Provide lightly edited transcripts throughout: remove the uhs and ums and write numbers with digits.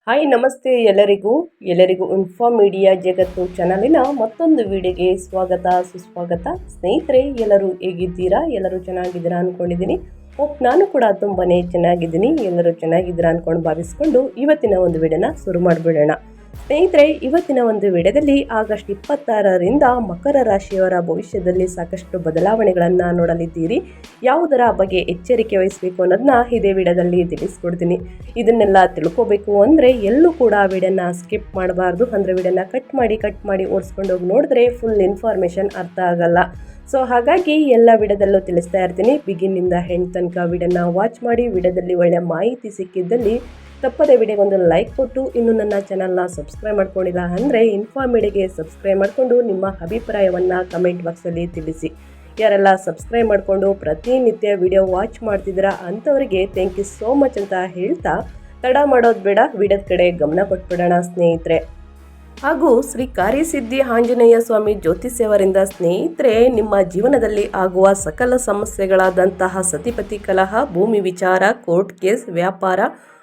Hi ನಮಸ್ತೆ ಎಲ್ಲರಿಗೂ inform media ಜಗತ್ತು ಚಾನಲಿನ ಮತ್ತೊಂದು ವಿಡಿಯೋಗೆ ಸ್ವಾಗತ ಸುಸ್ವಾಗತ. ಸ್ನೇಹಿತರೆ, ಎಲ್ಲರೂ ಹೇಗಿದ್ದೀರಾ? ಎಲ್ಲರೂ ಚೆನ್ನಾಗಿದ್ದೀರಾ ಅಂದ್ಕೊಂಡಿದ್ದೀನಿ. ನಾನು ಕೂಡ ತುಂಬಾನೇ ಚೆನ್ನಾಗಿದ್ದೀನಿ. ಎಲ್ಲರೂ ಚೆನ್ನಾಗಿದ್ದೀರಾ ಅಂದ್ಕೊಂಡು ಭಾವಿಸ್ಕೊಂಡು ಇವತ್ತಿನ ಒಂದು ವಿಡಿಯೋನ ಶುರು ಮಾಡಿಬಿಡೋಣ. ಸ್ನೇಹಿತರೆ, ಇವತ್ತಿನ ಒಂದು ವಿಡಿಯೋದಲ್ಲಿ ಆಗಸ್ಟ್ 26ರಿಂದ ಮಕರ ರಾಶಿಯವರ ಭವಿಷ್ಯದಲ್ಲಿ ಸಾಕಷ್ಟು ಬದಲಾವಣೆಗಳನ್ನು ನೋಡಲಿದ್ದೀರಿ. ಯಾವುದರ ಬಗ್ಗೆ ಎಚ್ಚರಿಕೆ ವಹಿಸಬೇಕು ಅನ್ನೋದನ್ನ ಇದೇ ವಿಡಿಯೋದಲ್ಲಿ ತಿಳಿಸ್ಕೊಡ್ತೀನಿ. ಇದನ್ನೆಲ್ಲ ತಿಳ್ಕೋಬೇಕು ಅಂದರೆ ಎಲ್ಲೂ ಕೂಡ ವಿಡಿಯೋನ ಸ್ಕಿಪ್ ಮಾಡಬಾರ್ದು. ಅಂದರೆ ವಿಡಿಯೋನ ಕಟ್ ಮಾಡಿ ಓಡಿಸ್ಕೊಂಡು ಹೋಗಿ ನೋಡಿದ್ರೆ ಫುಲ್ ಇನ್ಫಾರ್ಮೇಷನ್ ಅರ್ಥ ಆಗಲ್ಲ. ಸೊ ಹಾಗಾಗಿ ಎಲ್ಲ ವಿಡಿಯೋದಲ್ಲೂ ತಿಳಿಸ್ತಾ ಇರ್ತೀನಿ. ಬಿಗಿನ್ನಿಂದ ಹೆಂಡ್ ತನಕ ವಿಡಿಯೋನ ವಾಚ್ ಮಾಡಿ. ವಿಡಿಯೋದಲ್ಲಿ ಒಳ್ಳೆಯ ಮಾಹಿತಿ ಸಿಕ್ಕಿದ್ದಲ್ಲಿ ತಪ್ಪದೆ ವಿಡಿಯೋಗೊಂದು ಲೈಕ್ ಕೊಟ್ಟು, ಇನ್ನು ನನ್ನ ಚಾನಲ್ನ ಸಬ್ಸ್ಕ್ರೈಬ್ ಮಾಡ್ಕೊಂಡಿಲ್ಲ ಅಂದರೆ ಇನ್ಫಾರ್ಮ್ ಮೀಡಿಯಾಗೆ ಸಬ್ಸ್ಕ್ರೈಬ್ ಮಾಡಿಕೊಂಡು ನಿಮ್ಮ ಅಭಿಪ್ರಾಯವನ್ನು ಕಮೆಂಟ್ ಬಾಕ್ಸಲ್ಲಿ ತಿಳಿಸಿ. ಯಾರೆಲ್ಲ ಸಬ್ಸ್ಕ್ರೈಬ್ ಮಾಡಿಕೊಂಡು ಪ್ರತಿನಿತ್ಯ ವಿಡಿಯೋ ವಾಚ್ ಮಾಡ್ತಿದ್ದೀರಾ ಅಂಥವರಿಗೆ ಥ್ಯಾಂಕ್ ಯು ಸೋ ಮಚ್ ಅಂತ ಹೇಳ್ತಾ ತಡ ಮಾಡೋದು ಬೇಡ, ವಿಡಿಯೋದ ಕಡೆ ಗಮನ ಕೊಟ್ಬಿಡೋಣ ಸ್ನೇಹಿತರೆ. ಹಾಗೂ ಶ್ರೀ ಕಾರ್ಯಸಿದ್ಧಿ ಆಂಜನೇಯ ಸ್ವಾಮಿ ಜ್ಯೋತಿಷ್ಯವರಿಂದ ಸ್ನೇಹಿತರೆ, ನಿಮ್ಮ ಜೀವನದಲ್ಲಿ ಆಗುವ ಸಕಲ ಸಮಸ್ಯೆಗಳಾದಂತಹ ಸತಿಪತಿ ಕಲಹ, ಭೂಮಿ ವಿಚಾರ, ಕೋರ್ಟ್ ಕೇಸ್, ವ್ಯಾಪಾರ,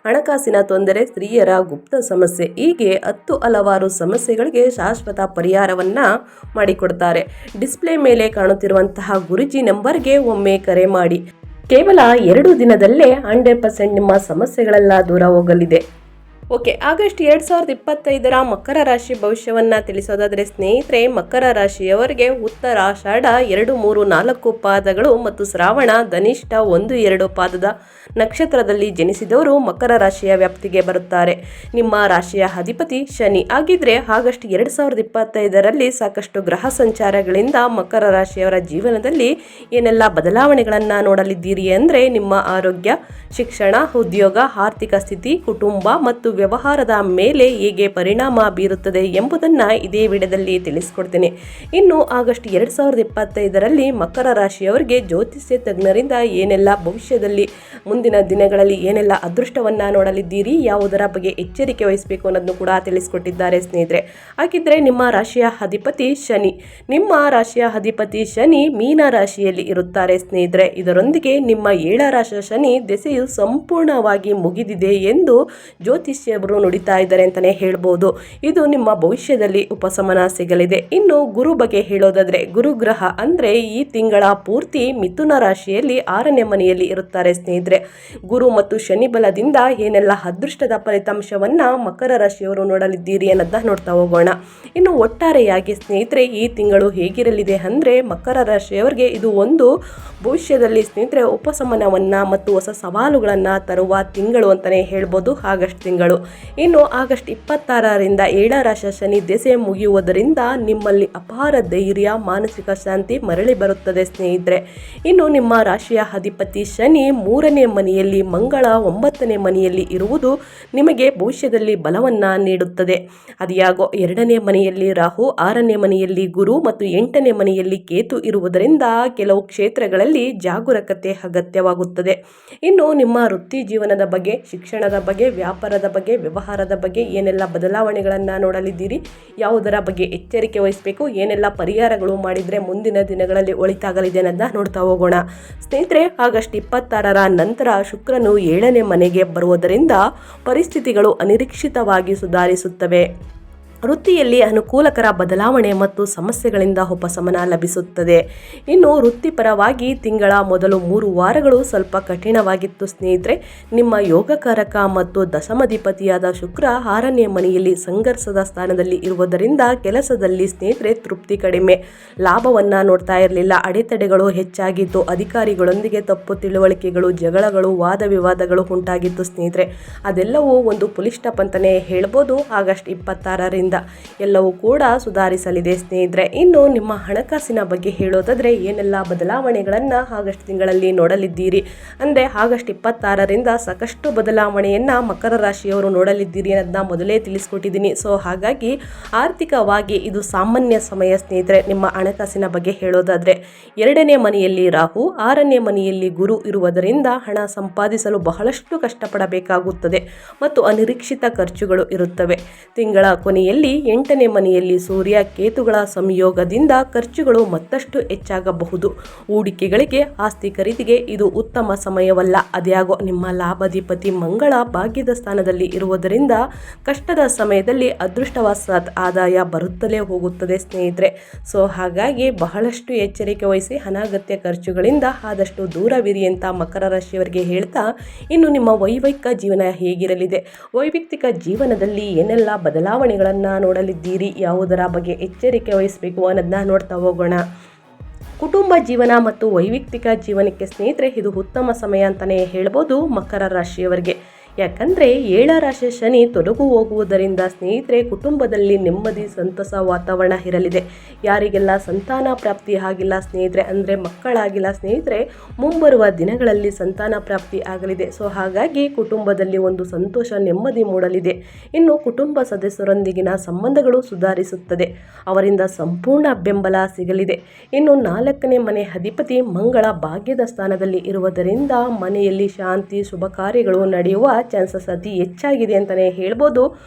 ಹಣಕಾಸಿನ ತೊಂದರೆ, ಸ್ತ್ರೀಯರ ಗುಪ್ತ ಸಮಸ್ಯೆ, ಹೀಗೆ 10 ಹಲವಾರು ಸಮಸ್ಯೆಗಳಿಗೆ ಶಾಶ್ವತ ಪರಿಹಾರವನ್ನು ಮಾಡಿಕೊಡ್ತಾರೆ. ಡಿಸ್ಪ್ಲೇ ಮೇಲೆ ಕಾಣುತ್ತಿರುವಂತಹ ಗುರುಜಿ ನಂಬರ್ಗೆ ಒಮ್ಮೆ ಕರೆ ಮಾಡಿ. ಕೇವಲ 2 ದಿನದಲ್ಲೇ 100% ನಿಮ್ಮ ಸಮಸ್ಯೆಗಳೆಲ್ಲ ದೂರ ಹೋಗಲಿದೆ. ಓಕೆ, ಆಗಸ್ಟ್ 2025ರ ಮಕರ ರಾಶಿ ಭವಿಷ್ಯವನ್ನು ತಿಳಿಸೋದಾದರೆ ಸ್ನೇಹಿತರೆ, ಮಕರ ರಾಶಿಯವರಿಗೆ ಉತ್ತರಾಷಾಢ 2, 3, 4 ಪಾದಗಳು ಮತ್ತು ಶ್ರಾವಣ ಧನಿಷ್ಠ 1, 2 ಪಾದದ ನಕ್ಷತ್ರದಲ್ಲಿ ಜನಿಸಿದವರು ಮಕರ ರಾಶಿಯ ವ್ಯಾಪ್ತಿಗೆ ಬರುತ್ತಾರೆ. ನಿಮ್ಮ ರಾಶಿಯ ಅಧಿಪತಿ ಶನಿ ಆಗಿದ್ರೆ ಆಗಸ್ಟ್ 2025ರಲ್ಲಿ ಸಾಕಷ್ಟು ಗ್ರಹ ಸಂಚಾರಗಳಿಂದ ಮಕರ ರಾಶಿಯವರ ಜೀವನದಲ್ಲಿ ಏನೆಲ್ಲ ಬದಲಾವಣೆಗಳನ್ನು ನೋಡಲಿದ್ದೀರಿ ಅಂದರೆ, ನಿಮ್ಮ ಆರೋಗ್ಯ, ಶಿಕ್ಷಣ, ಉದ್ಯೋಗ, ಆರ್ಥಿಕ ಸ್ಥಿತಿ, ಕುಟುಂಬ ಮತ್ತು ವ್ಯವಹಾರದ ಮೇಲೆ ಹೇಗೆ ಪರಿಣಾಮ ಬೀರುತ್ತದೆ ಎಂಬುದನ್ನು ಇದೇ ವಿಡಿಯೋದಲ್ಲಿ ತಿಳಿಸ್ಕೊಡ್ತೀನಿ. ಇನ್ನು ಆಗಸ್ಟ್ 2025ರಲ್ಲಿ ಮಕರ ರಾಶಿಯವರಿಗೆ ಜ್ಯೋತಿಷ್ಯ ತಜ್ಞರಿಂದ ಏನೆಲ್ಲ ಭವಿಷ್ಯದಲ್ಲಿ ಮುಂದಿನ ದಿನಗಳಲ್ಲಿ ಏನೆಲ್ಲ ಅದೃಷ್ಟವನ್ನು ನೋಡಲಿದ್ದೀರಿ, ಯಾವುದರ ಬಗ್ಗೆ ಎಚ್ಚರಿಕೆ ವಹಿಸಬೇಕು ಅನ್ನೋದನ್ನು ಕೂಡ ತಿಳಿಸ್ಕೊಟ್ಟಿದ್ದಾರೆ ಸ್ನೇಹಿತರೆ. ಹಾಗಿದ್ರೆ ನಿಮ್ಮ ರಾಶಿಯ ಅಧಿಪತಿ ಶನಿ, ನಿಮ್ಮ ರಾಶಿಯ ಅಧಿಪತಿ ಶನಿ ಮೀನ ರಾಶಿಯಲ್ಲಿ ಇರುತ್ತಾರೆ ಸ್ನೇಹಿತರೆ. ಇದರೊಂದಿಗೆ ನಿಮ್ಮ 7ರ ರಾಶಿಯ ಶನಿ ದೆಸೆಯು ಸಂಪೂರ್ಣವಾಗಿ ಮುಗಿದಿದೆ ಎಂದು ಜ್ಯೋತಿಷ್ಯರು ನುಡಿತಾ ಇದ್ದಾರೆ ಅಂತಲೇ ಹೇಳ್ಬೋದು. ಇದು ನಿಮ್ಮ ಭವಿಷ್ಯದಲ್ಲಿ ಉಪಶಮನ ಸಿಗಲಿದೆ. ಇನ್ನು ಗುರು ಬಗ್ಗೆ ಹೇಳೋದಾದ್ರೆ, ಗುರುಗ್ರಹ ಅಂದರೆ ಈ ತಿಂಗಳ ಪೂರ್ತಿ ಮಿಥುನ ರಾಶಿಯಲ್ಲಿ 6ನೇ ಮನೆಯಲ್ಲಿ ಇರುತ್ತಾರೆ ಸ್ನೇಹಿತರೆ. ಗುರು ಮತ್ತು ಶನಿ ಬಲದಿಂದ ಏನೆಲ್ಲ ಅದೃಷ್ಟದ ಫಲಿತಾಂಶವನ್ನ ಮಕರ ರಾಶಿಯವರು ನೋಡಲಿದ್ದೀರಿ ಅನ್ನೋದನ್ನ ನೋಡ್ತಾ ಹೋಗೋಣ. ಇನ್ನು ಒಟ್ಟಾರೆಯಾಗಿ ಸ್ನೇಹಿತರೆ, ಈ ತಿಂಗಳು ಹೇಗಿರಲಿದೆ ಅಂದರೆ, ಮಕರ ರಾಶಿಯವರಿಗೆ ಇದು ಒಂದು ಭವಿಷ್ಯದಲ್ಲಿ ಸ್ನೇಹಿತರೆ ಉಪಶಮನವನ್ನ ಮತ್ತು ಹೊಸ ಸವಾಲುಗಳನ್ನು ತರುವ ತಿಂಗಳು ಅಂತಲೇ ಹೇಳ್ಬೋದು ಆಗಸ್ಟ್ ತಿಂಗಳು. ಇನ್ನು ಆಗಸ್ಟ್ 26ರಿಂದ 7ರ ರಾಶಿಯ ಶನಿ ದೆಸೆ ಮುಗಿಯುವುದರಿಂದ ನಿಮ್ಮಲ್ಲಿ ಅಪಾರ ಧೈರ್ಯ, ಮಾನಸಿಕ ಶಾಂತಿ ಮರಳಿ ಬರುತ್ತದೆ ಸ್ನೇಹಿತರೆ. ಇನ್ನು ನಿಮ್ಮ ರಾಶಿಯ ಅಧಿಪತಿ ಶನಿ 3ನೇ ಮನೆಯಲ್ಲಿ, ಮಂಗಳ 9ನೇ ಮನೆಯಲ್ಲಿ ಇರುವುದು ನಿಮಗೆ ಭವಿಷ್ಯದಲ್ಲಿ ಬಲವನ್ನು ನೀಡುತ್ತದೆ. ಅದ್ಯಾಗೋ 2ನೇ ಮನೆಯಲ್ಲಿ ರಾಹು, 6ನೇ ಮನೆಯಲ್ಲಿ ಗುರು ಮತ್ತು 8ನೇ ಮನೆಯಲ್ಲಿ ಕೇತು ಇರುವುದರಿಂದ ಕೆಲವು ಕ್ಷೇತ್ರಗಳಲ್ಲಿ ಜಾಗರೂಕತೆ ಅಗತ್ಯವಾಗುತ್ತದೆ. ಇನ್ನು ನಿಮ್ಮ ವೃತ್ತಿ ಜೀವನದ ಬಗ್ಗೆ, ಶಿಕ್ಷಣದ ಬಗ್ಗೆ, ವ್ಯಾಪಾರದ ಬಗ್ಗೆ, ವ್ಯವಹಾರದ ಬಗ್ಗೆ ಏನೆಲ್ಲ ಬದಲಾವಣೆಗಳನ್ನು ನೋಡಲಿದ್ದೀರಿ, ಯಾವುದರ ಬಗ್ಗೆ ಎಚ್ಚರಿಕೆ ವಹಿಸಬೇಕು, ಏನೆಲ್ಲ ಪರಿಹಾರಗಳು ಮಾಡಿದರೆ ಮುಂದಿನ ದಿನಗಳಲ್ಲಿ ಒಳಿತಾಗಲಿದೆ ಅನ್ನೋದನ್ನ ನೋಡ್ತಾ ಹೋಗೋಣ ಸ್ನೇಹಿತರೆ. ಆಗಸ್ಟ್ 26ರ ನಂತರ ಶುಕ್ರನು 7ನೇ ಮನೆಗೆ ಬರುವುದರಿಂದ ಪರಿಸ್ಥಿತಿಗಳು ಅನಿರೀಕ್ಷಿತವಾಗಿ ಸುಧಾರಿಸುತ್ತವೆ. ವೃತ್ತಿಯಲ್ಲಿ ಅನುಕೂಲಕರ ಬದಲಾವಣೆ ಮತ್ತು ಸಮಸ್ಯೆಗಳಿಂದ ಉಪಶಮನ ಲಭಿಸುತ್ತದೆ. ಇನ್ನು ವೃತ್ತಿಪರವಾಗಿ ತಿಂಗಳ ಮೊದಲು 3 ವಾರಗಳು ಸ್ವಲ್ಪ ಕಠಿಣವಾಗಿತ್ತು ಸ್ನೇಹಿತರೆ. ನಿಮ್ಮ ಯೋಗಕಾರಕ ಮತ್ತು ದಶಮಾಧಿಪತಿಯಾದ ಶುಕ್ರ 6ನೇ ಮನೆಯಲ್ಲಿ ಸಂಘರ್ಷದ ಸ್ಥಾನದಲ್ಲಿ ಇರುವುದರಿಂದ ಕೆಲಸದಲ್ಲಿ ಸ್ನೇಹಿತರೆ ತೃಪ್ತಿ ಕಡಿಮೆ, ಲಾಭವನ್ನು ನೋಡ್ತಾ ಇರಲಿಲ್ಲ, ಅಡೆತಡೆಗಳು ಹೆಚ್ಚಾಗಿತ್ತು, ಅಧಿಕಾರಿಗಳೊಂದಿಗೆ ತಪ್ಪು ತಿಳುವಳಿಕೆಗಳು, ಜಗಳಗಳು, ವಾದ ವಿವಾದಗಳು ಉಂಟಾಗಿತ್ತು ಸ್ನೇಹಿತರೆ. ಅದೆಲ್ಲವೂ ಒಂದು ಪುಲಿ ಸ್ಟಾಪ್ ಅಂತಲೇ ಹೇಳ್ಬೋದು. ಆಗಸ್ಟ್ 26ರಿಂದ ಎಲ್ಲವೂ ಕೂಡ ಸುಧಾರಿಸಲಿದೆ ಸ್ನೇಹಿತರೆ. ಇನ್ನು ನಿಮ್ಮ ಹಣಕಾಸಿನ ಬಗ್ಗೆ ಹೇಳೋದಾದ್ರೆ ಏನೆಲ್ಲ ಬದಲಾವಣೆಗಳನ್ನು ಆಗಸ್ಟ್ ತಿಂಗಳಲ್ಲಿ ನೋಡಲಿದ್ದೀರಿ ಅಂದರೆ, ಆಗಸ್ಟ್ 26ರಿಂದ ಸಾಕಷ್ಟು ಬದಲಾವಣೆಯನ್ನ ಮಕರ ರಾಶಿಯವರು ನೋಡಲಿದ್ದೀರಿ ಅನ್ನೋದನ್ನ ಮೊದಲೇ ತಿಳಿಸ್ಕೊಟ್ಟಿದ್ದೀನಿ. ಸೊ ಹಾಗಾಗಿ ಆರ್ಥಿಕವಾಗಿ ಇದು ಸಾಮಾನ್ಯ ಸಮಯ ಸ್ನೇಹಿತರೆ. ನಿಮ್ಮ ಹಣಕಾಸಿನ ಬಗ್ಗೆ ಹೇಳೋದಾದ್ರೆ 2ನೇ ಮನೆಯಲ್ಲಿ ರಾಹು, 6ನೇ ಮನೆಯಲ್ಲಿ ಗುರು ಇರುವುದರಿಂದ ಹಣ ಸಂಪಾದಿಸಲು ಬಹಳಷ್ಟು ಕಷ್ಟಪಡಬೇಕಾಗುತ್ತದೆ ಮತ್ತು ಅನಿರೀಕ್ಷಿತ ಖರ್ಚುಗಳು ಇರುತ್ತವೆ. ತಿಂಗಳ ಕೊನೆಯಲ್ಲಿ ರಾಶಿಯಲ್ಲಿ 8ನೇ ಮನೆಯಲ್ಲಿ ಸೂರ್ಯ ಕೇತುಗಳ ಸಂಯೋಗದಿಂದ ಖರ್ಚುಗಳು ಮತ್ತಷ್ಟು ಹೆಚ್ಚಾಗಬಹುದು. ಹೂಡಿಕೆಗಳಿಗೆ, ಆಸ್ತಿ ಖರೀದಿಗೆ ಇದು ಉತ್ತಮ ಸಮಯವಲ್ಲ. ಅದ್ಯಾಗೋ ನಿಮ್ಮ ಲಾಭಾಧಿಪತಿ ಮಂಗಳ ಭಾಗ್ಯದ ಸ್ಥಾನದಲ್ಲಿ ಇರುವುದರಿಂದ ಕಷ್ಟದ ಸಮಯದಲ್ಲಿ ಅದೃಷ್ಟವಶಾತ್ ಆದಾಯ ಬರುತ್ತಲೇ ಹೋಗುತ್ತದೆ ಸ್ನೇಹಿತರೆ. ಸೊ ಹಾಗಾಗಿ ಬಹಳಷ್ಟು ಎಚ್ಚರಿಕೆ ವಹಿಸಿ, ಅನಗತ್ಯ ಖರ್ಚುಗಳಿಂದ ಆದಷ್ಟು ದೂರವಿರಿ ಅಂತ ಮಕರ ರಾಶಿಯವರಿಗೆ ಹೇಳ್ತಾ, ಇನ್ನು ನಿಮ್ಮ ವೈವಾಹಿಕ ಜೀವನ ಹೇಗಿರಲಿದೆ, ವೈಯಕ್ತಿಕ ಜೀವನದಲ್ಲಿ ಏನೆಲ್ಲ ಬದಲಾವಣೆಗಳನ್ನು ನೋಡಲಿದ್ದೀರಿ, ಯಾವುದರ ಬಗ್ಗೆ ಎಚ್ಚರಿಕೆ ವಹಿಸಬೇಕು ಅನ್ನೋದನ್ನ ನೋಡ್ತಾ ಹೋಗೋಣ. ಕುಟುಂಬ ಜೀವನ ಮತ್ತು ವೈಯಕ್ತಿಕ ಜೀವನಕ್ಕೆ ಸ್ನೇಹಿತರೆ ಇದು ಉತ್ತಮ ಸಮಯ ಅಂತಲೇ ಹೇಳ್ಬೋದು ಮಕರ ರಾಶಿಯವರಿಗೆ. ಯಾಕಂದರೆ 7ರ ರಾಶಿ ಶನಿ ತೊಲಗು ಹೋಗುವುದರಿಂದ ಸ್ನೇಹಿತರೆ ಕುಟುಂಬದಲ್ಲಿ ನೆಮ್ಮದಿ ಸಂತಸ ವಾತಾವರಣ ಇರಲಿದೆ. ಯಾರಿಗೆಲ್ಲ ಸಂತಾನ ಪ್ರಾಪ್ತಿ ಆಗಿಲ್ಲ ಸ್ನೇಹಿತರೆ, ಅಂದರೆ ಮಕ್ಕಳಾಗಿಲ್ಲ ಸ್ನೇಹಿತರೆ, ಮುಂಬರುವ ದಿನಗಳಲ್ಲಿ ಸಂತಾನ ಪ್ರಾಪ್ತಿ ಆಗಲಿದೆ. ಸೊ ಹಾಗಾಗಿ ಕುಟುಂಬದಲ್ಲಿ ಒಂದು ಸಂತೋಷ ನೆಮ್ಮದಿ ಮೂಡಲಿದೆ. ಇನ್ನು ಕುಟುಂಬ ಸದಸ್ಯರೊಂದಿಗಿನ ಸಂಬಂಧಗಳು ಸುಧಾರಿಸುತ್ತದೆ, ಅವರಿಂದ ಸಂಪೂರ್ಣ ಬೆಂಬಲ ಸಿಗಲಿದೆ. ಇನ್ನು 4ನೇ ಮನೆ ಅಧಿಪತಿ ಮಂಗಳ ಭಾಗ್ಯದ ಸ್ಥಾನದಲ್ಲಿ ಇರುವುದರಿಂದ ಮನೆಯಲ್ಲಿ ಶಾಂತಿ, ಶುಭ ಕಾರ್ಯಗಳು ನಡೆಯುವ ಚಾನ್ಸಸ್ ಅತಿ ಹೆಚ್ಚಾಗಿದೆ ಅಂತಲೇ ಹೇಳ್ಬೋದು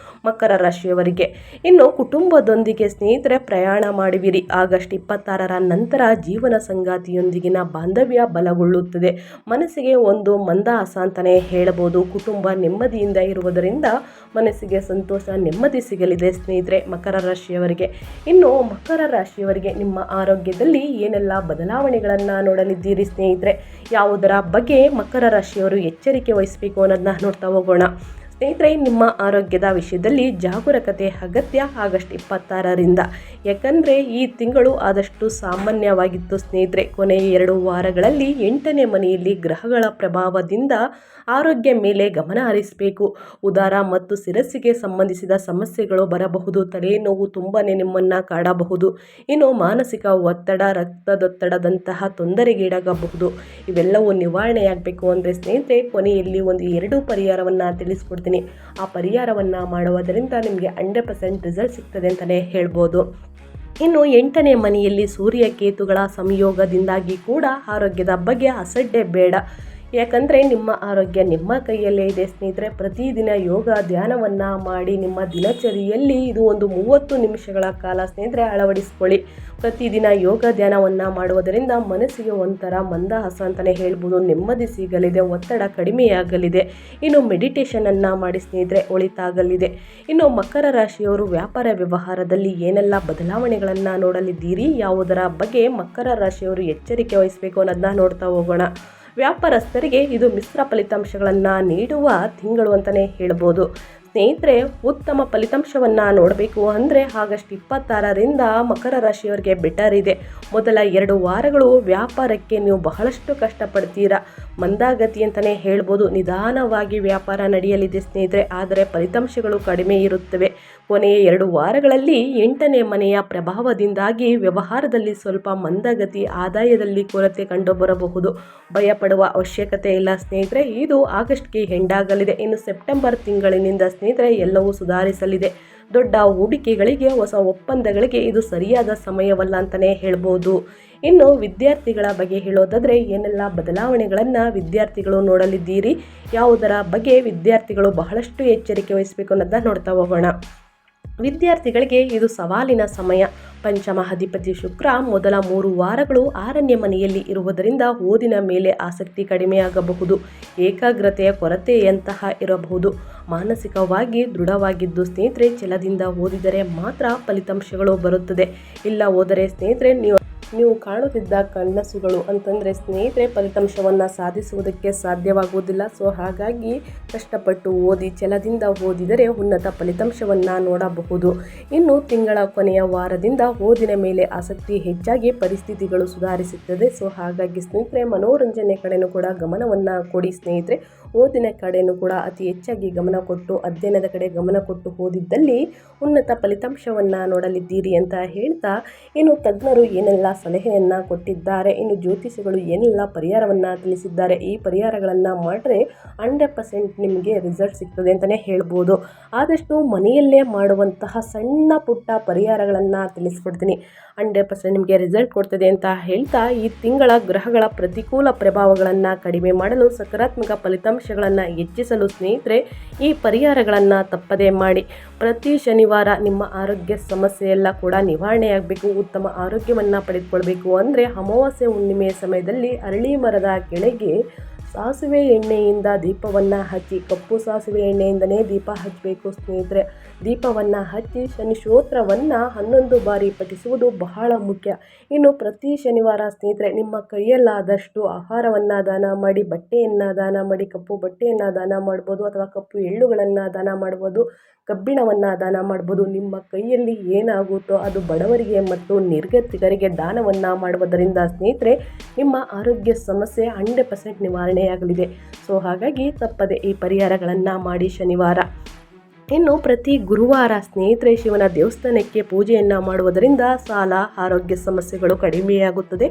ಮಕರ ರಾಶಿಯವರಿಗೆ. ಇನ್ನು ಕುಟುಂಬದೊಂದಿಗೆ ಸ್ನೇಹಿತರೆ ಪ್ರಯಾಣ ಮಾಡುವಿರಿ. ಆಗಸ್ಟ್ 26ರ ನಂತರ ಜೀವನ ಸಂಗಾತಿಯೊಂದಿಗಿನ ಬಾಂಧವ್ಯ ಬಲಗೊಳ್ಳುತ್ತದೆ. ಮನಸ್ಸಿಗೆ ಒಂದು ಮಂದಹಾಸ ಅಂತಲೇ ಹೇಳ್ಬೋದು. ಕುಟುಂಬ ನೆಮ್ಮದಿಯಿಂದ ಇರುವುದರಿಂದ ಮನಸ್ಸಿಗೆ ಸಂತೋಷ, ನೆಮ್ಮದಿ ಸಿಗಲಿದೆ ಸ್ನೇಹಿತರೆ ಮಕರ ರಾಶಿಯವರಿಗೆ. ಇನ್ನು ಮಕರ ರಾಶಿಯವರಿಗೆ ನಿಮ್ಮ ಆರೋಗ್ಯದಲ್ಲಿ ಏನೆಲ್ಲ ಬದಲಾವಣೆಗಳನ್ನು ನೋಡಲಿದ್ದೀರಿ ಸ್ನೇಹಿತರೆ, ಯಾವುದರ ಬಗ್ಗೆ ಮಕರ ರಾಶಿಯವರು ಎಚ್ಚರಿಕೆ ವಹಿಸಬೇಕು ಅನ್ನೋದನ್ನ ನೋಡ್ತಾ ಹೋಗೋಣ. ಸ್ನೇಹಿತರೆ, ನಿಮ್ಮ ಆರೋಗ್ಯದ ವಿಷಯದಲ್ಲಿ ಜಾಗರೂಕತೆ ಅಗತ್ಯ ಆಗಸ್ಟ್ 26ರಿಂದ. ಯಾಕಂದರೆ ಈ ತಿಂಗಳು ಆದಷ್ಟು ಸಾಮಾನ್ಯವಾಗಿತ್ತು ಸ್ನೇಹಿತರೆ. ಕೊನೆಯ 2 ವಾರಗಳಲ್ಲಿ 8ನೇ ಮನೆಯಲ್ಲಿ ಗ್ರಹಗಳ ಪ್ರಭಾವದಿಂದ ಆರೋಗ್ಯ ಮೇಲೆ ಗಮನ ಹರಿಸಬೇಕು. ಉದರ ಮತ್ತು ಶಿರಸ್ಸಿಗೆ ಸಂಬಂಧಿಸಿದ ಸಮಸ್ಯೆಗಳು ಬರಬಹುದು. ತಲೆನೋವು ತುಂಬಾ ನಿಮ್ಮನ್ನು ಕಾಡಬಹುದು. ಇನ್ನು ಮಾನಸಿಕ ಒತ್ತಡ, ರಕ್ತದೊತ್ತಡದಂತಹ ತೊಂದರೆಗೀಡಾಗಬಹುದು. ಇವೆಲ್ಲವೂ ನಿವಾರಣೆಯಾಗಬೇಕು ಅಂದರೆ ಸ್ನೇಹಿತರೆ ಕೊನೆಯಲ್ಲಿ ಒಂದು 2 ಪರಿಹಾರವನ್ನು ತಿಳಿಸ್ಕೊಡ್ತೀನಿ. ಆ ಪರಿಹಾರವನ್ನು ಮಾಡುವುದರಿಂದ ನಿಮಗೆ 100% ರಿಸಲ್ಟ್ ಸಿಗ್ತದೆ ಅಂತಲೇ ಹೇಳ್ಬೋದು. ಇನ್ನು 8ನೇ ಮನೆಯಲ್ಲಿ ಸೂರ್ಯ ಕೇತುಗಳ ಸಂಯೋಗದಿಂದಾಗಿ ಕೂಡ ಆರೋಗ್ಯದ ಬಗ್ಗೆ ಅಸಡ್ಡೆ ಬೇಡ. ಯಾಕಂದರೆ ನಿಮ್ಮ ಆರೋಗ್ಯ ನಿಮ್ಮ ಕೈಯಲ್ಲೇ ಇದೆ ಸ್ನೇಹಿತರೆ. ಪ್ರತಿದಿನ ಯೋಗ ಧ್ಯಾನವನ್ನು ಮಾಡಿ ನಿಮ್ಮ ದಿನಚರಿಯಲ್ಲಿ ಇದು ಒಂದು 30 ನಿಮಿಷಗಳ ಕಾಲ ಸ್ನೇಹಿತರೆ ಅಳವಡಿಸ್ಕೊಳ್ಳಿ. ಪ್ರತಿದಿನ ಯೋಗ ಧ್ಯಾನವನ್ನು ಮಾಡುವುದರಿಂದ ಮನಸ್ಸಿಗೆ ಒಂಥರ ಮಂದಹಾಸ ಅಂತಲೇ ಹೇಳ್ಬೋದು, ನೆಮ್ಮದಿ ಸಿಗಲಿದೆ, ಒತ್ತಡ ಕಡಿಮೆಯಾಗಲಿದೆ. ಇನ್ನು ಮೆಡಿಟೇಷನನ್ನು ಮಾಡಿ ಸ್ನೇಹಿತರೆ, ಒಳಿತಾಗಲಿದೆ. ಇನ್ನು ಮಕರ ರಾಶಿಯವರು ವ್ಯಾಪಾರ ವ್ಯವಹಾರದಲ್ಲಿ ಏನೆಲ್ಲ ಬದಲಾವಣೆಗಳನ್ನು ನೋಡಲಿದ್ದೀರಿ, ಯಾವುದರ ಬಗ್ಗೆ ಮಕರ ರಾಶಿಯವರು ಎಚ್ಚರಿಕೆ ವಹಿಸಬೇಕು ಅನ್ನೋದನ್ನ ನೋಡ್ತಾ ಹೋಗೋಣ. ವ್ಯಾಪಾರಸ್ಥರಿಗೆ ಇದು ಮಿಶ್ರ ಫಲಿತಾಂಶಗಳನ್ನು ನೀಡುವ ತಿಂಗಳು ಅಂತಲೇ ಹೇಳ್ಬೋದು ಸ್ನೇಹಿತರೆ. ಉತ್ತಮ ಫಲಿತಾಂಶವನ್ನು ನೋಡಬೇಕು ಅಂದರೆ ಆಗಸ್ಟ್ 26ರಿಂದ ಮಕರ ರಾಶಿಯವರಿಗೆ ಬೆಟರ್ ಇದೆ. ಮೊದಲ 2 ವಾರಗಳು ವ್ಯಾಪಾರಕ್ಕೆ ನೀವು ಬಹಳಷ್ಟು ಕಷ್ಟಪಡ್ತೀರಾ. ಮಂದಗತಿ ಅಂತಲೇ ಹೇಳ್ಬೋದು. ನಿಧಾನವಾಗಿ ವ್ಯಾಪಾರ ನಡೆಯಲಿದೆ ಸ್ನೇಹಿತರೆ, ಆದರೆ ಫಲಿತಾಂಶಗಳು ಕಡಿಮೆ ಇರುತ್ತವೆ. ಕೊನೆಯ 2 ವಾರಗಳಲ್ಲಿ 8ನೇ ಮನೆಯ ಪ್ರಭಾವದಿಂದಾಗಿ ವ್ಯವಹಾರದಲ್ಲಿ ಸ್ವಲ್ಪ ಮಂದಗತಿ, ಆದಾಯದಲ್ಲಿ ಕೊರತೆ ಕಂಡುಬರಬಹುದು. ಭಯಪಡುವ ಅವಶ್ಯಕತೆ ಇಲ್ಲ ಸ್ನೇಹಿತರೆ. ಇದು ಆಗಸ್ಟ್ಗೆ ಎಂಡಾಗಲಿದೆ. ಇನ್ನು ಸೆಪ್ಟೆಂಬರ್ ತಿಂಗಳಿನಿಂದ ಸ್ನೇಹಿತರೆ ಎಲ್ಲವೂ ಸುಧಾರಿಸಲಿದೆ. ದೊಡ್ಡ ಹೂಡಿಕೆಗಳಿಗೆ, ಹೊಸ ಒಪ್ಪಂದಗಳಿಗೆ ಇದು ಸರಿಯಾದ ಸಮಯವಲ್ಲ ಅಂತಲೇ ಹೇಳ್ಬೋದು. ಇನ್ನು ವಿದ್ಯಾರ್ಥಿಗಳ ಬಗ್ಗೆ ಹೇಳೋದಾದರೆ ಏನೆಲ್ಲ ಬದಲಾವಣೆಗಳನ್ನು ವಿದ್ಯಾರ್ಥಿಗಳು ನೋಡಲಿದ್ದೀರಿ, ಯಾವುದರ ಬಗ್ಗೆ ವಿದ್ಯಾರ್ಥಿಗಳು ಬಹಳಷ್ಟು ಎಚ್ಚರಿಕೆ ವಹಿಸಬೇಕು ಅನ್ನೋದನ್ನ ನೋಡ್ತಾ ಹೋಗೋಣ. ವಿದ್ಯಾರ್ಥಿಗಳಿಗೆ ಇದು ಸವಾಲಿನ ಸಮಯ. ಪಂಚಮ ಅಧಿಪತಿ ಶುಕ್ರ ಮೊದಲ 3 ವಾರಗಳು 6ನೇ ಮನೆಯಲ್ಲಿ ಇರುವುದರಿಂದ ಓದಿನ ಮೇಲೆ ಆಸಕ್ತಿ ಕಡಿಮೆಯಾಗಬಹುದು. ಏಕಾಗ್ರತೆಯ ಕೊರತೆಯಂತಹ ಇರಬಹುದು. ಮಾನಸಿಕವಾಗಿ ದೃಢವಾಗಿದ್ದು ಸ್ನೇಹಿತರೆ ಛಲದಿಂದ ಓದಿದರೆ ಮಾತ್ರ ಫಲಿತಾಂಶಗಳು ಬರುತ್ತದೆ. ಇಲ್ಲ ಹೋದರೆ ಸ್ನೇಹಿತರೆ ನೀವು ಕಾಣುತ್ತಿದ್ದ ಕನಸುಗಳು ಅಂತಂದರೆ ಸ್ನೇಹಿತರೆ ಫಲಿತಾಂಶವನ್ನು ಸಾಧಿಸುವುದಕ್ಕೆ ಸಾಧ್ಯವಾಗುವುದಿಲ್ಲ. ಸೊ ಹಾಗಾಗಿ ಕಷ್ಟಪಟ್ಟು ಓದಿ, ಛಲದಿಂದ ಓದಿದರೆ ಉನ್ನತ ಫಲಿತಾಂಶವನ್ನು ನೋಡಬಹುದು. ಇನ್ನು ತಿಂಗಳ ಕೊನೆಯ ವಾರದಿಂದ ಓದಿನ ಮೇಲೆ ಆಸಕ್ತಿ ಹೆಚ್ಚಾಗಿ ಪರಿಸ್ಥಿತಿಗಳು ಸುಧಾರಿಸುತ್ತದೆ. ಸೊ ಹಾಗಾಗಿ ಸ್ನೇಹಿತರೆ ಮನೋರಂಜನೆ ಕಡೆನೂ ಕೂಡ ಗಮನವನ್ನು ಕೊಡಿ ಸ್ನೇಹಿತರೆ. ಓದಿನ ಕಡೆನೂ ಕೂಡ ಅತಿ ಹೆಚ್ಚಾಗಿ ಗಮನ ಕೊಟ್ಟು, ಅಧ್ಯಯನದ ಕಡೆ ಗಮನ ಕೊಟ್ಟು ಓದಿದ್ದಲ್ಲಿ ಉನ್ನತ ಫಲಿತಾಂಶವನ್ನು ನೋಡಲಿದ್ದೀರಿ ಅಂತ ಹೇಳ್ತಾ, ಇನ್ನು ತಜ್ಞರು ಏನೆಲ್ಲ ಸಲಹೆಯನ್ನು ಕೊಟ್ಟಿದ್ದಾರೆ, ಇನ್ನು ಜ್ಯೋತಿಷಿಗಳು ಏನೆಲ್ಲ ಪರಿಹಾರವನ್ನು ತಿಳಿಸಿದ್ದಾರೆ, ಈ ಪರಿಹಾರಗಳನ್ನು ಮಾಡಿದ್ರೆ 100% ನಿಮಗೆ ರಿಸಲ್ಟ್ ಸಿಗ್ತದೆ ಅಂತಲೇ ಹೇಳ್ಬೋದು. ಆದಷ್ಟು ಮನೆಯಲ್ಲೇ ಮಾಡುವಂತಹ ಸಣ್ಣ ಪುಟ್ಟ ಪರಿಹಾರಗಳನ್ನು ತಿಳಿಸ್ಕೊಡ್ತೀನಿ. 100% ನಿಮಗೆ ರಿಸಲ್ಟ್ ಕೊಡ್ತದೆ ಅಂತ ಹೇಳ್ತಾ, ಈ ತಿಂಗಳ ಗ್ರಹಗಳ ಪ್ರತಿಕೂಲ ಪ್ರಭಾವಗಳನ್ನು ಕಡಿಮೆ ಮಾಡಲು, ಸಕಾರಾತ್ಮಕ ಫಲಿತಾಂಶ ಫಲಿತಾಂಶಗಳನ್ನು ಹೆಚ್ಚಿಸಲು ಸ್ನೇಹಿತರೆ ಈ ಪರಿಹಾರಗಳನ್ನು ತಪ್ಪದೇ ಮಾಡಿ. ಪ್ರತಿ ಶನಿವಾರ ನಿಮ್ಮ ಆರೋಗ್ಯ ಸಮಸ್ಯೆ ಎಲ್ಲ ಕೂಡ ನಿವಾರಣೆಯಾಗಬೇಕು, ಉತ್ತಮ ಆರೋಗ್ಯವನ್ನು ಪಡೆದುಕೊಳ್ಬೇಕು ಅಂದರೆ ಅಮಾವಾಸ್ಯೆ ಹುಣ್ಣಿಮೆಯ ಸಮಯದಲ್ಲಿ ಅರಳಿ ಮರದ ಕೆಳಗೆ ಸಾಸಿವೆ ಎಣ್ಣೆಯಿಂದ ದೀಪವನ್ನು ಹಚ್ಚಿ, ಕಪ್ಪು ಸಾಸಿವೆ ಎಣ್ಣೆಯಿಂದನೇ ದೀಪ ಹಚ್ಚಬೇಕು ಸ್ನೇಹಿತರೆ. ದೀಪವನ್ನು ಹಚ್ಚಿ ಶನಿ ಸ್ತೋತ್ರವನ್ನು 11 ಬಾರಿ ಪಠಿಸುವುದು ಬಹಳ ಮುಖ್ಯ. ಇನ್ನು ಪ್ರತಿ ಶನಿವಾರ ಸ್ನೇಹಿತರೆ ನಿಮ್ಮ ಕೈಯಲ್ಲಾದಷ್ಟು ಆಹಾರವನ್ನು ದಾನ ಮಾಡಿ, ಬಟ್ಟೆಯನ್ನು ದಾನ ಮಾಡಿ, ಕಪ್ಪು ಬಟ್ಟೆಯನ್ನು ದಾನ ಮಾಡ್ಬೋದು ಅಥವಾ ಕಪ್ಪು ಎಳ್ಳುಗಳನ್ನು ದಾನ ಮಾಡ್ಬೋದು, ಕಬ್ಬಿಣವನ್ನು ದಾನ ಮಾಡ್ಬೋದು. ನಿಮ್ಮ ಕೈಯಲ್ಲಿ ಏನಾಗುತ್ತೋ ಅದು ಬಡವರಿಗೆ ಮತ್ತು ನಿರ್ಗತಿಕರಿಗೆ ದಾನವನ್ನು ಮಾಡುವುದರಿಂದ ಸ್ನೇಹಿತರೆ ನಿಮ್ಮ ಆರೋಗ್ಯ ಸಮಸ್ಯೆ 100% ನಿವಾರಣೆಯಾಗಲಿದೆ. ಸೊ ಹಾಗಾಗಿ ತಪ್ಪದೆ ಈ ಪರಿಹಾರಗಳನ್ನು ಮಾಡಿ ಶನಿವಾರ. ಇನ್ನು ಪ್ರತಿ ಗುರುವಾರ ಸ್ನೇಹಿತರೆ ಶಿವನ ದೇವಸ್ಥಾನಕ್ಕೆ ಪೂಜೆಯನ್ನು ಮಾಡುವುದರಿಂದ ಸಾಲ, ಆರೋಗ್ಯ ಸಮಸ್ಯೆಗಳು ಕಡಿಮೆಯಾಗುತ್ತದೆ.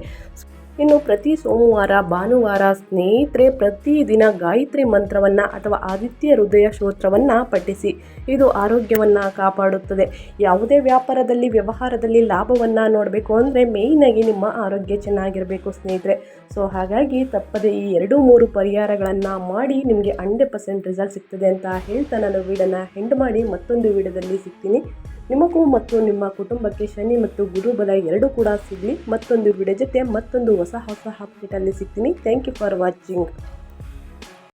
ಇನ್ನು ಪ್ರತಿ ಸೋಮವಾರ, ಭಾನುವಾರ ಸ್ನೇಹಿತರೆ ಪ್ರತಿದಿನ ಗಾಯತ್ರಿ ಮಂತ್ರವನ್ನು ಅಥವಾ ಆದಿತ್ಯ ಹೃದಯ ಸ್ತೋತ್ರವನ್ನು ಪಠಿಸಿ. ಇದು ಆರೋಗ್ಯವನ್ನು ಕಾಪಾಡುತ್ತದೆ. ಯಾವುದೇ ವ್ಯವಹಾರದಲ್ಲಿ ಲಾಭವನ್ನು ನೋಡಬೇಕು ಅಂದರೆ ಮೇಯ್ನಾಗಿ ನಿಮ್ಮ ಆರೋಗ್ಯ ಚೆನ್ನಾಗಿರಬೇಕು ಸ್ನೇಹಿತರೆ. ಸೊ ಹಾಗಾಗಿ ತಪ್ಪದೆ ಈ 2-3 ಪರಿಹಾರಗಳನ್ನು ಮಾಡಿ ನಿಮಗೆ 100% ರಿಸಲ್ಟ್ ಸಿಗ್ತದೆ ಅಂತ ಹೇಳ್ತಾ ನಾನು ವಿಡಿಯೋನ ಎಂಡ್ ಮಾಡಿ ಮತ್ತೊಂದು ವಿಡಿಯೋದಲ್ಲಿ ಸಿಗ್ತೀನಿ. ನಿಮಗೂ ಮತ್ತು ನಿಮ್ಮ ಕುಟುಂಬಕ್ಕೆ ಶನಿ ಮತ್ತು ಗುರುಬಲ ಎರಡೂ ಕೂಡ ಸಿಗಲಿ. ಮತ್ತೊಂದು ವಿಡಿಯೋ ಜೊತೆ ಮತ್ತೊಂದು ಹೊಸ ಅಪ್ಡೇಟಲ್ಲಿ ಸಿಗ್ತೀನಿ. Thank you for watching.